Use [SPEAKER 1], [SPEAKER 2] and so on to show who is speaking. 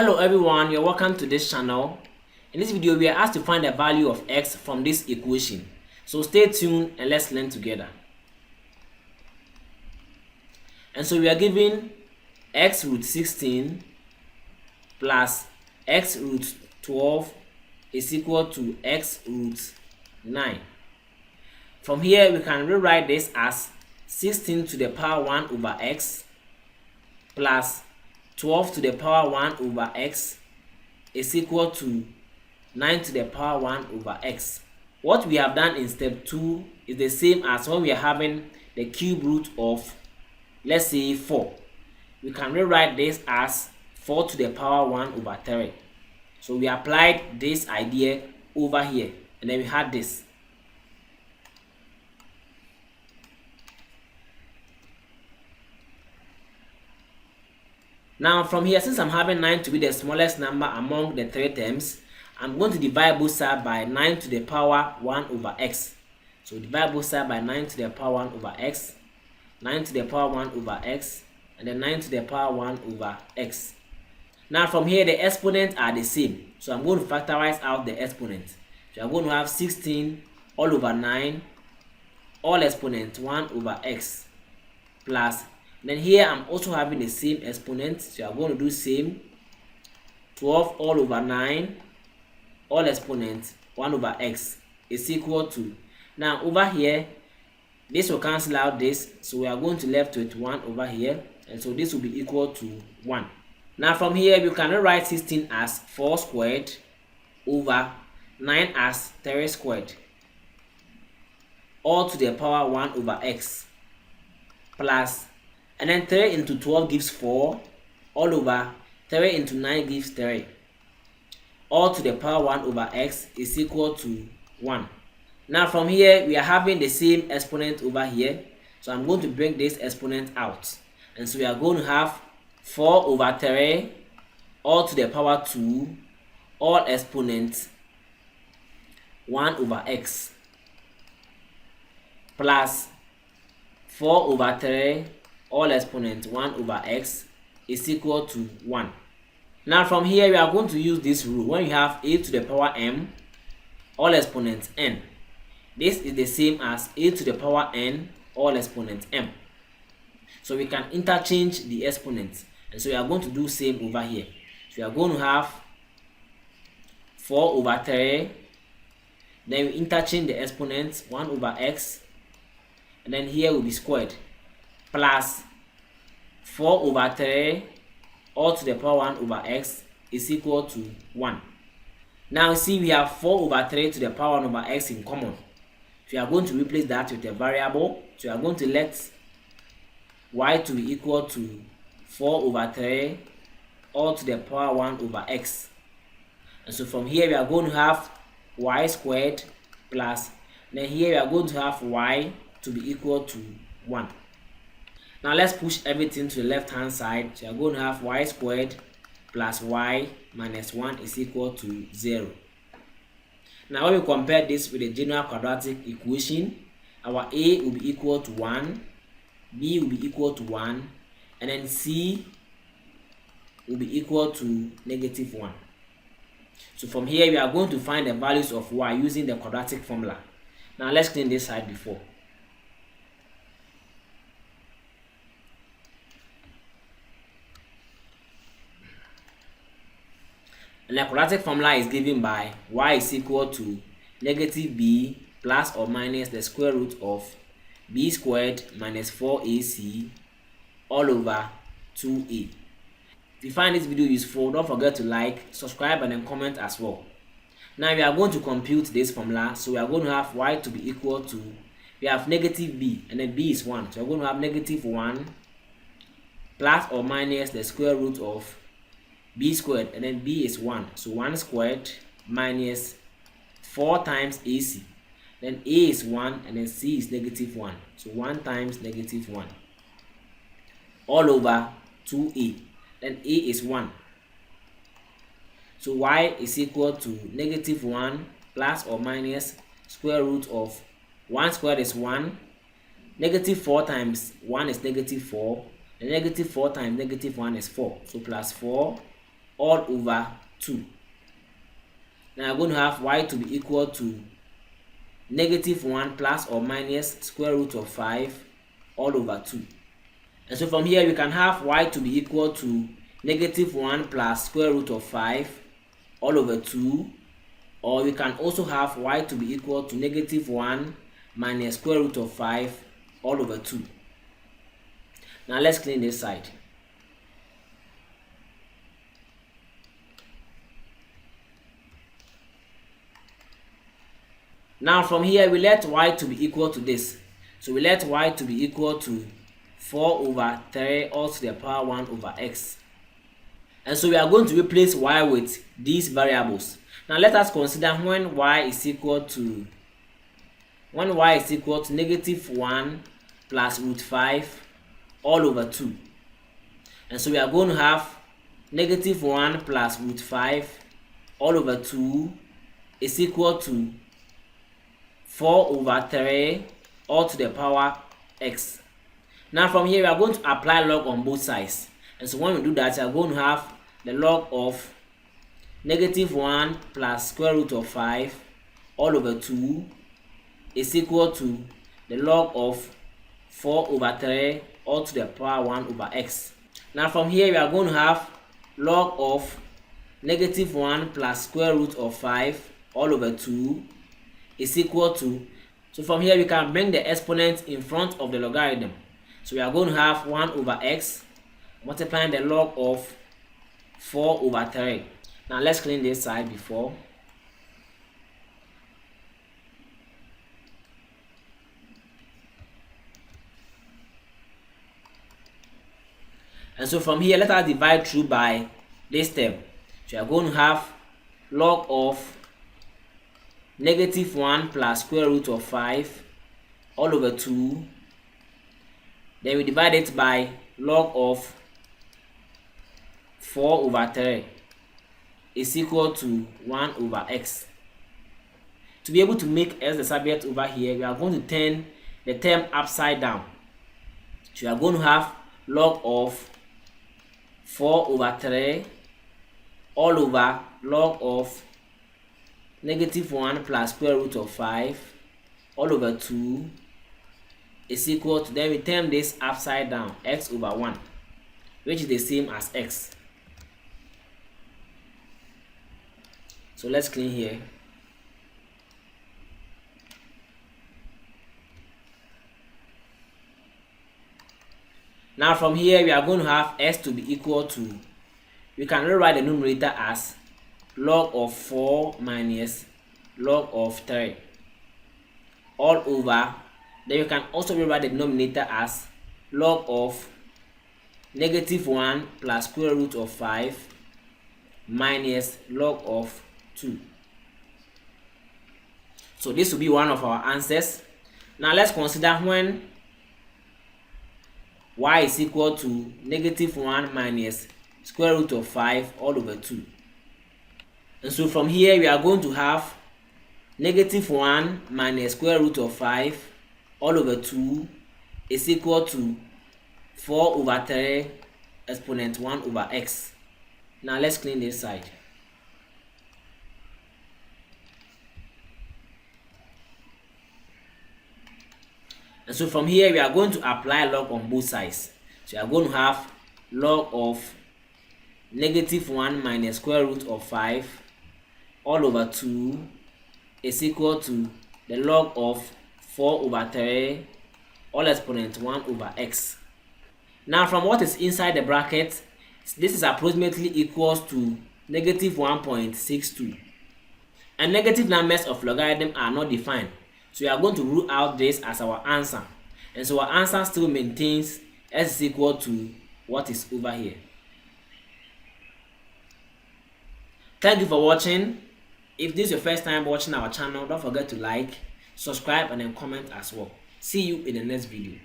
[SPEAKER 1] Hello everyone, you're welcome to this channel. In this video, we are asked to find the value of x from this equation. So stay tuned and let's learn together. And so we are given x root 16 plus x root 12 is equal to x root 9. From here, we can rewrite this as 16 to the power 1 over x plus 12 to the power 1 over x is equal to 9 to the power 1 over x. What we have done in step 2 is the same as when we are having the cube root of, let's say, 4. We can rewrite this as 4 to the power 1 over 3. So we applied this idea over here, and then we had this. Now from here, since I'm having 9 to be the smallest number among the 3 terms, I'm going to divide both sides by 9 to the power 1 over x. So divide both sides by 9 to the power 1 over x, 9 to the power 1 over x, and then 9 to the power 1 over x. Now from here, the exponents are the same. So I'm going to factorize out the exponents. So I'm going to have 16 all over 9, all exponents 1 over x, plus, then here I'm also having the same exponent, so I'm going to do same 12 all over 9 all exponents 1 over x is equal to, now over here this will cancel out this, so we are going to left with 1 over here, and so this will be equal to 1. Now from here we can write 16 as 4 squared over 9 as 3 squared all to the power 1 over x, plus, and then 3 into 12 gives 4 all over 3 into 9 gives 3 all to the power 1 over x is equal to 1. Now from here we are having the same exponent over here, so I'm going to bring this exponent out, and so we are going to have 4 over 3 all to the power 2 all exponent 1 over x, plus 4 over 3 all exponent 1 over x is equal to 1. Now from here we are going to use this rule. When you have a to the power m all exponents n, this is the same as a to the power n all exponents m. So we can interchange the exponents, and so we are going to do same over here. So we are going to have 4 over 3, then we interchange the exponents 1 over x, and then here will be squared, plus 4 over 3 all to the power 1 over x is equal to 1. Now see, we have 4 over 3 to the power 1 over x in common. So we are going to replace that with a variable. So we are going to let y to be equal to 4 over 3 all to the power 1 over x. And so from here we are going to have y squared, plus, then here we are going to have y to be equal to 1. Now let's push everything to the left hand side. So you're going to have y squared plus y minus 1 is equal to 0. Now when we compare this with the general quadratic equation, our a will be equal to 1, b will be equal to 1, and then c will be equal to negative 1. So from here we are going to find the values of y using the quadratic formula. Now let's clean this side before. And the quadratic formula is given by y is equal to negative b plus or minus the square root of b squared minus 4ac all over 2a. If you find this video useful, don't forget to like, subscribe, and then comment as well. Now we are going to compute this formula, so we are going to have y to be equal to, we have negative b, and then b is 1. So we're going to have negative 1 plus or minus the square root of b squared, and then b is 1, so 1 squared minus 4 times ac, then a is 1, and then c is negative 1, so 1 times negative 1 all over 2a, then a is 1, so y is equal to negative 1 plus or minus square root of 1 squared is 1, negative 4 times 1 is negative 4, and negative 4 times negative 1 is 4, so plus 4 all over 2. Now I'm going to have y to be equal to -1 plus or minus square root of 5 all over 2. And so from here we can have y to be equal to -1 plus square root of 5 all over 2, or we can also have y to be equal to -1 minus square root of 5 all over 2. Now let's clean this side. Now from here we let y to be equal to this. So we let y to be equal to 4 over 3 all to the power 1 over x. And so we are going to replace y with these variables. Now let us consider when y is equal to -1 plus root 5 all over 2. And so we are going to have -1 plus root 5 all over 2 is equal to 4 over 3 all to the power x. Now from here we are going to apply log on both sides. And so when we do that, we are going to have the log of -1 plus square root of 5 all over 2 is equal to the log of 4 over 3 all to the power 1 over x. Now from here we are going to have log of -1 plus square root of 5 all over 2 is equal to, so from here we can bring the exponent in front of the logarithm. So we are going to have 1 over x multiplying the log of 4 over 3. Now let's clean this side before. And so from here let us divide through by this term. So we are going to have log of -1 plus square root of 5 all over 2. Then we divide it by log of 4 over 3 is equal to 1 over x. To be able to make x the subject over here, we are going to turn the term upside down. So we are going to have log of 4 over 3 all over log of -1 plus square root of 5 all over 2 is equal to, then we turn this upside down, x over 1, which is the same as x. So let's clean here. Now from here we are going to have x to be equal to, we can rewrite the numerator as log of 4 minus log of 3 all over, then you can also rewrite the denominator as log of -1 plus square root of 5 minus log of 2. So this will be one of our answers. Now let's consider when y is equal to -1 minus square root of 5 all over 2. And so from here we are going to have -1 minus square root of 5 all over 2 is equal to 4 over 3 exponent 1 over x. Now let's clean this side. And so from here we are going to apply log on both sides. So we are going to have log of -1 minus square root of 5 all over 2 is equal to the log of 4 over 3 all exponent 1 over x. Now from what is inside the bracket, this is approximately equals to -1.62. And negative numbers of logarithm are not defined. So we are going to rule out this as our answer. And so our answer still maintains s is equal to what is over here. Thank you for watching. If this is your first time watching our channel, don't forget to like, subscribe, and then comment as well. See you in the next video.